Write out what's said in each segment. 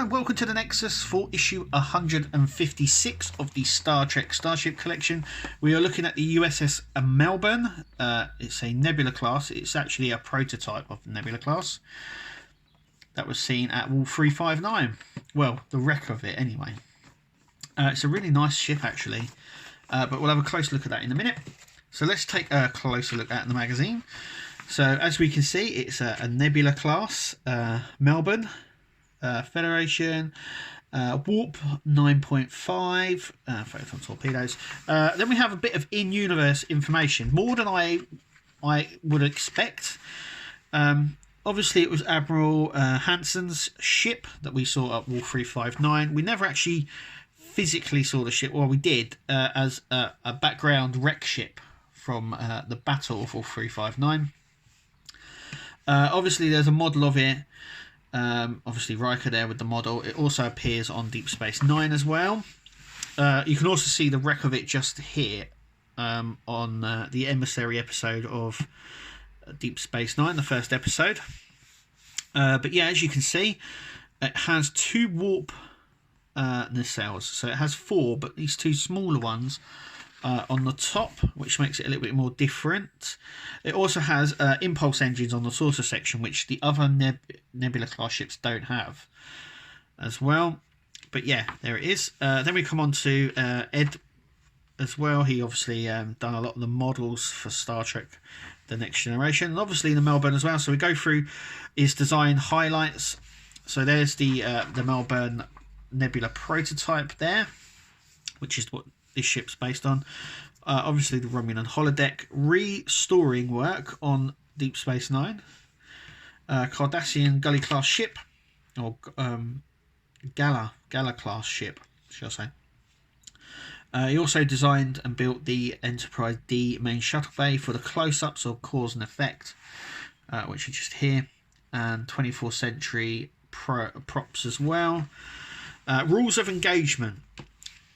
and welcome to the Nexus for issue 156 of the Star Trek Starship collection. We are looking at the USS Melbourne. It's a Nebula class. It's actually a prototype of the Nebula class that was seen at Wall 359. Well, the wreck of it anyway. It's a really nice ship actually, but we'll have a close look at that in a minute. So let's take a closer look at the magazine. So as we can see, it's a Nebula class, Melbourne. Federation, warp 9.5, photon torpedoes. Then we have a bit of in-universe information, more than I would expect. Obviously, it was Admiral Hansen's ship that we saw at Wall 359. We never actually physically saw the ship, well, we did as a background wreck ship from the Battle of Wall 359. Obviously, there's a model of it. Obviously Riker there with the model. It also appears on Deep Space Nine as well. You can also see the wreck of it just here on the Emissary episode of Deep Space Nine, the first episode. But yeah, as you can see, it has two warp nacelles. So it has four, but these two smaller ones on the top, which makes it a little bit more different. It also has impulse engines on the saucer section, which the other Nebula class ships don't have as well. But yeah, there it is. Then we come on to Ed as well. He obviously done a lot of the models for Star Trek The Next Generation, and obviously the Melbourne as well. So we go through his design highlights. So there's the Melbourne Nebula prototype there, which is what this ship's based on. Obviously the Romulan holodeck, restoring work on Deep Space Nine, Cardassian Gully class ship, or Gala class ship, shall I say. He also designed and built the Enterprise D main shuttle bay for the close-ups of cause and effect, which are just here, and 24th century props as well. Rules of engagement.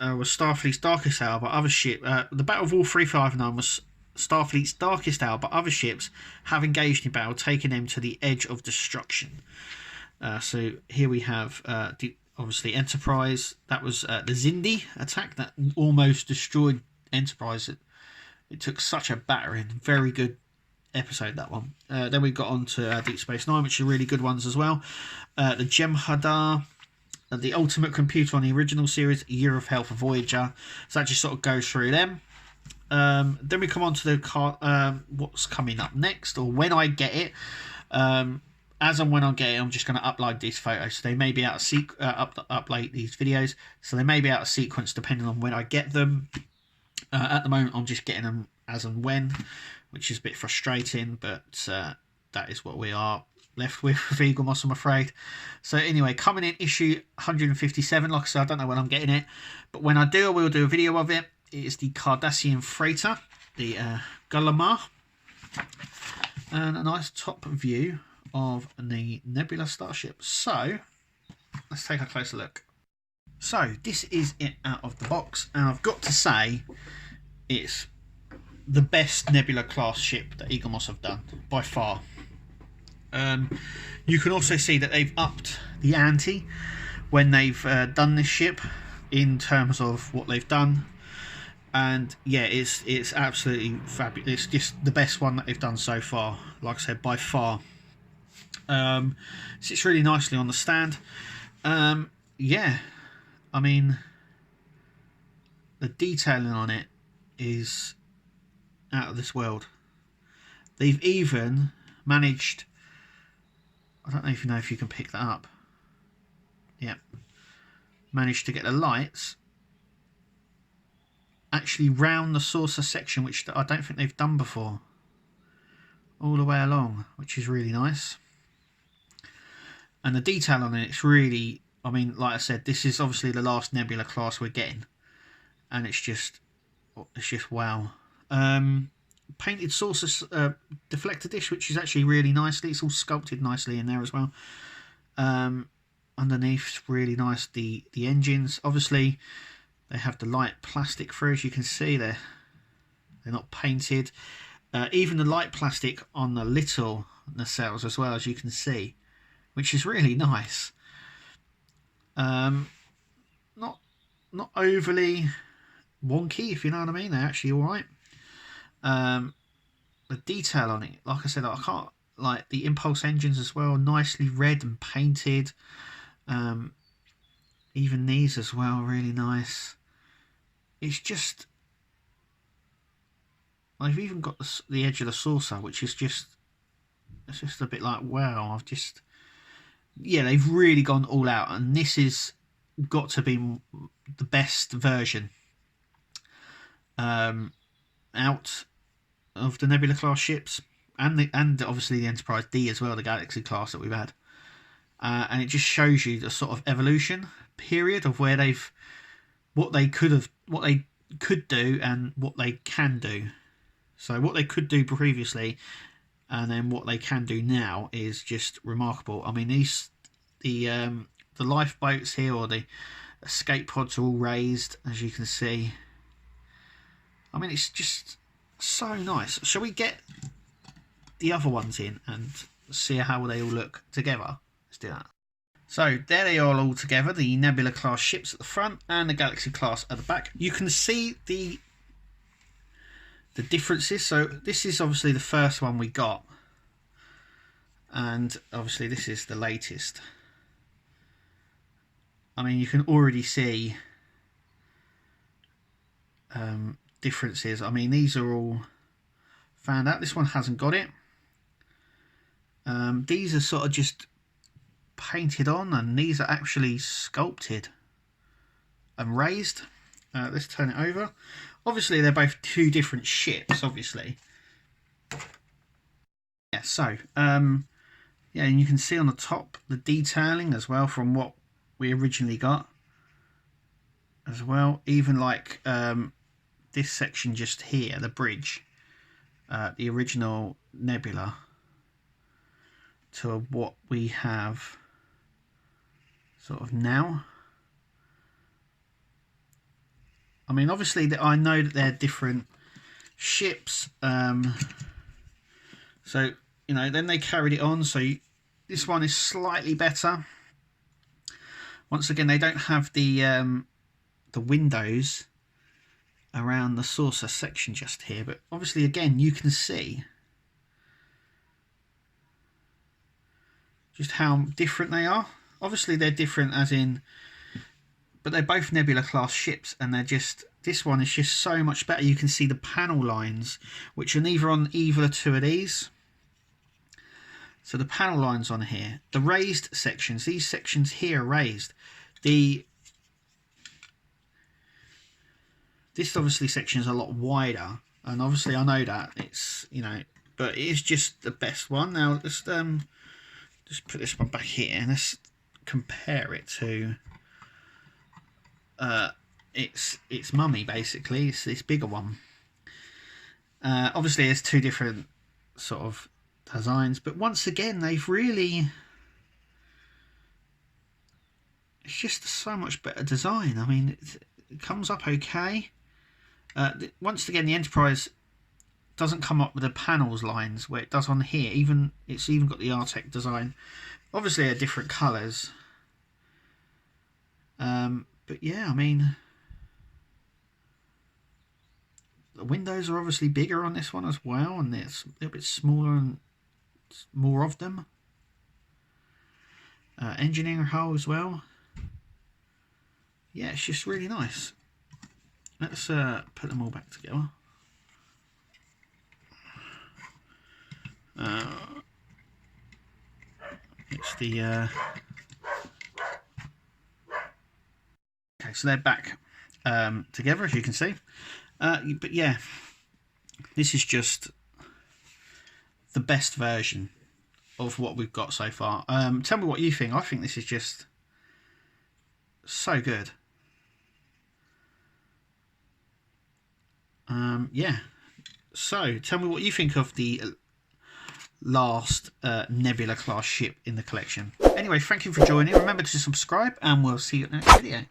Was Starfleet's darkest hour, but other ships. The Battle of Wall 359 was Starfleet's darkest hour, but other ships have engaged in battle, taking them to the edge of destruction. So here we have obviously Enterprise. That was the Xindi attack that almost destroyed Enterprise. It took such a battering. Very good episode, that one. Then we got on to Deep Space Nine, which are really good ones as well. The Jem'Hadar. The ultimate computer on the original series, Year of Hell for Voyager. So that just sort of goes through them. Then we come on to the what's coming up next, or when I get it. As and when I get it, I'm just going to upload these photos. So they may be out of upload these videos. So they may be out of sequence depending on when I get them. At the moment, I'm just getting them as and when, which is a bit frustrating, but that is what we are left with Eagle Moss, I'm afraid. So anyway, coming in issue 157. Like I said, I don't know when I'm getting it, but when I do, I will do a video of it. It is the Cardassian freighter, the Gulamar, and a nice top view of the Nebula starship. So let's take a closer look. So this is it out of the box, and I've got to say it's the best Nebula class ship that Eagle Moss have done by far. You can also see that they've upped the ante when they've done this ship in terms of what they've done, and yeah, it's absolutely fabulous. It's just the best one that they've done so far, like I said, by far. Sits really nicely on the stand. Yeah, I mean, the detailing on it is out of this world. They've even managed, I don't know if you can pick that up. Yep. Managed to get the lights actually round the saucer section, which I don't think they've done before. All the way along, which is really nice. And the detail on it's really, I mean, like I said, this is obviously the last Nebula class we're getting. And it's just wow. Painted saucer deflector dish, which is actually really nicely, it's all sculpted nicely in there as well. Underneath, really nice. The engines, obviously they have the light plastic through, as you can see. They're not painted. Even the light plastic on the little nacelles as well, as you can see, which is really nice. Not overly wonky, if you know what I mean. They're actually all right. The detail on it, like I said, I can't, like the impulse engines as well, nicely red and painted. Even these as well, really nice. It's just, I've even got the edge of the saucer, which is just, it's just a bit like, wow, I've just, yeah, they've really gone all out, and this is got to be the best version out of the Nebula class ships, and obviously the Enterprise D as well, the Galaxy class that we've had. And it just shows you the sort of evolution period of where what they could do and what they can do. So what they could do previously and then what they can do now is just remarkable. I mean, the lifeboats here, or the escape pods, are all raised, as you can see. I mean, it's just so nice. Shall we get the other ones in and see how they all look together? Let's do that. So there they are all together, the Nebula class ships at the front and the Galaxy class at the back. You can see the differences. So this is obviously the first one we got, and obviously this is the latest. I mean, you can already see differences. I mean, these are all found out. This one hasn't got it. These are sort of just painted on, and these are actually sculpted and raised. Let's turn it over. Obviously they're both two different ships, obviously. Yeah, so yeah, and you can see on the top the detailing as well from what we originally got as well. Even like this section just here, the bridge, the original Nebula, to what we have sort of now. I mean, obviously I know that they're different ships, so you know, then they carried it on. So this one is slightly better. Once again, they don't have the windows around the saucer section just here, but obviously again you can see just how different they are. Obviously they're different as in, but they're both Nebula class ships, and they're just, this one is just so much better. You can see the panel lines, which are neither on either two of these. So the panel lines on here, the raised sections, these sections here are raised. This obviously section is a lot wider, and obviously I know that it's, you know, but it is just the best one. Now let's just put this one back here and let's compare it to its mummy, basically. It's this bigger one. Obviously there's two different sort of designs, but once again they've really, it's just so much better design. I mean, it comes up okay. Once again, the Enterprise doesn't come up with the panels lines where it does on here. It's even got the Artec design. Obviously they're different colours, but yeah, I mean, the windows are obviously bigger on this one as well, and it's a little bit smaller and more of them. Engineering hull as well. Yeah, it's just really nice. Let's put them all back together. It's the okay, so they're back together, as you can see. But yeah, this is just the best version of what we've got so far. Tell me what you think. I think this is just so good. Yeah, so tell me what you think of the last Nebula class ship in the collection. Anyway, thank you for joining. Remember to subscribe, and we'll see you in the next video.